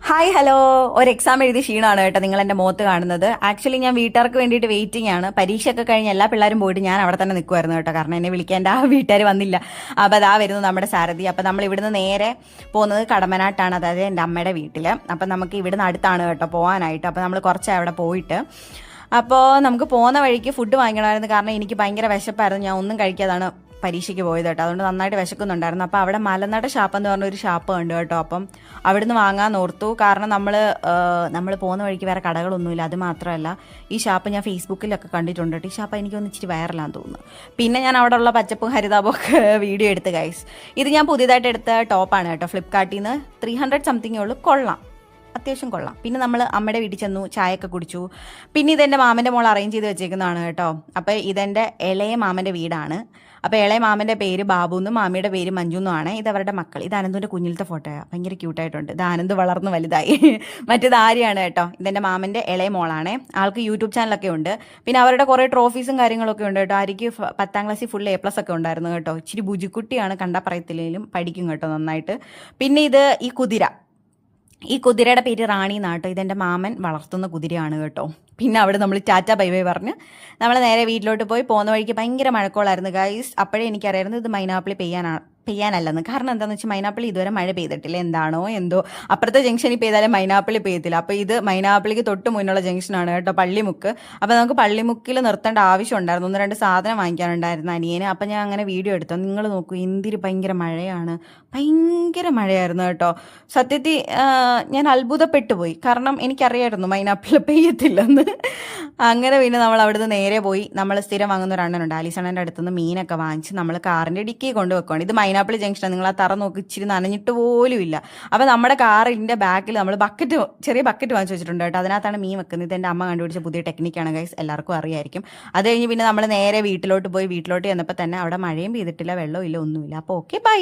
Hi hello. ഒരു exam എഴുതി ക്ഷീണമാണ് കേട്ടോ നിങ്ങൾ എൻ്റെ മുഖത്ത് കാണുന്നത്. ആക്ച്വലി ഞാൻ വീട്ടുകാർക്ക് വേണ്ടിയിട്ട് വെയിറ്റിംഗ് ആണ്. പരീക്ഷയൊക്കെ കഴിഞ്ഞ് എല്ലാ പിള്ളേരും പോയിട്ട് ഞാൻ അവിടെ തന്നെ നിൽക്കുമായിരുന്നു കേട്ടോ. കാരണം എന്നെ വിളിക്കാൻ ആ വീട്ടുകാർ വന്നില്ല. അപ്പോൾ അതാ വരുന്നു നമ്മുടെ സാരഥി. അപ്പോൾ നമ്മൾ ഇവിടുന്ന് നേരെ പോകുന്നത് കടമനാട്ടാണ്, അതായത് എൻ്റെ അമ്മയുടെ വീട്ടിൽ. അപ്പം നമുക്ക് ഇവിടുന്ന് അടുത്താണ് കേട്ടോ പോകാനായിട്ട്. അപ്പോൾ നമ്മൾ കുറച്ച് അവിടെ പോയിട്ട് അപ്പോൾ നമുക്ക് പോകുന്ന വഴിക്ക് ഫുഡ് വാങ്ങിക്കണമായിരുന്നു. കാരണം എനിക്ക് ഭയങ്കര വിശപ്പായിരുന്നു. ഞാൻ ഒന്നും കഴിക്കാതാണ് പരീക്ഷയ്ക്ക് പോയത് കേട്ടോ. അതുകൊണ്ട് നന്നായിട്ട് വിശക്കുന്നുണ്ടായിരുന്നു. അപ്പോൾ അവിടെ മലനട ഷാപ്പ് എന്ന് പറഞ്ഞൊരു ഷാപ്പ് ഉണ്ട് കേട്ടോ. അപ്പം അവിടുന്ന് വാങ്ങാൻ ഓർത്തു. കാരണം നമ്മൾ പോകുന്ന വഴിക്ക് വേറെ കടകളൊന്നുമില്ല. അത് മാത്രമല്ല, ഈ ഷാപ്പ് ഞാൻ ഫേസ്ബുക്കിലൊക്കെ കണ്ടിട്ടുണ്ട് കേട്ടോ. ഈ ഷാപ്പ് എനിക്കൊന്ന് ഇച്ചിരി വൈറലാന്ന് തോന്നുന്നു. പിന്നെ ഞാൻ അവിടെ ഉള്ള പച്ചപ്പും ഹരിതാപവും ഒക്കെ വീഡിയോ എടുത്ത് ഗൈസ്. ഇത് ഞാൻ പുതിയതായിട്ട് എടുത്ത ടോപ്പാണ് കേട്ടോ. ഫ്ലിപ്കാർട്ടിൽ നിന്ന് 300 സംതിങ്ങേ ഉള്ളൂ. കൊള്ളാം, അത്യാവശ്യം കൊള്ളാം. പിന്നെ നമ്മൾ അമ്മയുടെ വീട്ടിൽ ചെന്നു, ചായയൊക്കെ കുടിച്ചു. പിന്നെ ഇതെൻ്റെ മാമൻ്റെ മോൾ അറേഞ്ച് ചെയ്ത് വെച്ചേക്കുന്നതാണ് കേട്ടോ. അപ്പോൾ ഇതെൻ്റെ ഇളയ മാമൻ്റെ വീടാണ്. അപ്പോൾ ഇളയ മാമൻ്റെ പേര് ബാബു എന്നും മാമിയുടെ പേര് മഞ്ജു എന്നുമാണ്. ഇതവരുടെ മക്കൾ. ഇത് അനന്തുവിൻ്റെ കുഞ്ഞിലത്തെ ഫോട്ടോയാണ്, ഭയങ്കര ക്യൂട്ടായിട്ടുണ്ട്. ഇത് ആനന്ദ് വളർന്ന് വലുതായി. മറ്റേത് ആര്യാണ് കേട്ടോ. ഇതെൻ്റെ മാമൻ്റെ ഇളയ മോളാണ്. ആൾക്ക് യൂട്യൂബ് ചാനലൊക്കെ ഉണ്ട്. പിന്നെ അവരുടെ കുറേ ട്രോഫീസും കാര്യങ്ങളൊക്കെ ഉണ്ട് കേട്ടോ. ആർക്ക് 10ാം ക്ലാസ്സിൽ ഫുൾ A+ ഒക്കെ ഉണ്ടായിരുന്നു കേട്ടോ. ഇച്ചിരി ബുജിക്കുട്ടിയാണ്, കണ്ടാൽ പറയത്തില്ലെങ്കിലും പഠിക്കും കേട്ടോ നന്നായിട്ട്. പിന്നെ ഇത് ഈ കുതിരയുടെ പേര് റാണി എന്നാട്ടോ. ഇതെൻ്റെ മാമൻ വളർത്തുന്ന കുതിരയാണ് കേട്ടോ. പിന്നെ അവിടെ നമ്മൾ ടാറ്റ ബൈ ബൈ പറഞ്ഞ് നമ്മൾ നേരെ വീട്ടിലോട്ട് പോയി. പോകുന്ന വഴിക്ക് ഭയങ്കര മഴക്കോളായിരുന്നു ഗൈസ്. അപ്പോഴേ എനിക്കറിയായിരുന്നു ഇത് മൈനാപ്പിളി പെയ്യാനല്ലെന്ന്. കാരണം എന്താണെന്ന് വെച്ചാൽ മൈനാപ്പിളി ഇതുവരെ മഴ പെയ്തിട്ടില്ല. എന്താണോ എന്തോ, അപ്പുറത്തെ ജംഗ്ഷനിൽ പെയ്താലും മൈനാപ്പിളി പെയ്യത്തില്ല. അപ്പോൾ ഇത് മൈനാപ്പിളിക്ക് തൊട്ട് മുന്നുള്ള ജംഗ്ഷനാണ് കേട്ടോ, പള്ളിമുക്ക്. അപ്പോൾ നമുക്ക് പള്ളിമുക്കിൽ നിർത്തേണ്ട ആവശ്യം ഉണ്ടായിരുന്നു. 1-2 സാധനം വാങ്ങിക്കാനുണ്ടായിരുന്നു അനിയന്. അപ്പം ഞാൻ അങ്ങനെ വീഡിയോ എടുത്തു. നിങ്ങൾ നോക്കൂ, എന്തിരി ഭയങ്കര മഴയാണ്, ഭയങ്കര മഴയായിരുന്നു കേട്ടോ. സത്യത്തിൽ ഞാൻ അത്ഭുതപ്പെട്ടു പോയി. കാരണം എനിക്കറിയായിരുന്നു മൈനാപ്പിളി പെയ്യത്തില്ലെന്ന്. അങ്ങനെ പിന്നെ നമ്മൾ അവിടുന്ന് നേരെ പോയി. നമ്മൾ സ്ഥിരം വാങ്ങുന്ന ഒരു അണ്ണനുണ്ട്, ആലിസണ്ണൻ്റെ അടുത്തുനിന്ന് മീനൊക്കെ വാങ്ങിച്ച് നമ്മൾ കാറിൻ്റെ ഡിക്കി കൊണ്ടുവെക്കുകയാണ്. ഇത് മൈനാപ്പിളി ജംഗ്ഷനാണ്. നിങ്ങൾ ആ തറ നോക്കി, ഇച്ചിരി നനഞ്ഞിട്ട് പോലും ഇല്ല. അപ്പോൾ നമ്മുടെ കാറിൻ്റെ ബാക്കിൽ നമ്മൾ ചെറിയ ബക്കറ്റ് വാങ്ങിച്ച് വെച്ചിട്ടുണ്ട് കേട്ടോ. അതിനകത്താണ് മീൻ വെക്കുന്നത്. ഇത് എൻ്റെ അമ്മ കണ്ടുപിടിച്ച പുതിയ ടെക്നിക്കാണ് ഗൈസ്, എല്ലാവർക്കും അറിയായിരിക്കും. അത് കഴിഞ്ഞ് പിന്നെ നമ്മൾ നേരെ വീട്ടിലോട്ട് പോയി. വീട്ടിലോട്ട് ചെന്നപ്പോൾ തന്നെ അവിടെ മഴയും പെയ്തിട്ടില്ല, വെള്ളവും ഇല്ല, ഒന്നുമില്ല. അപ്പോൾ ഓക്കെ, ബൈ.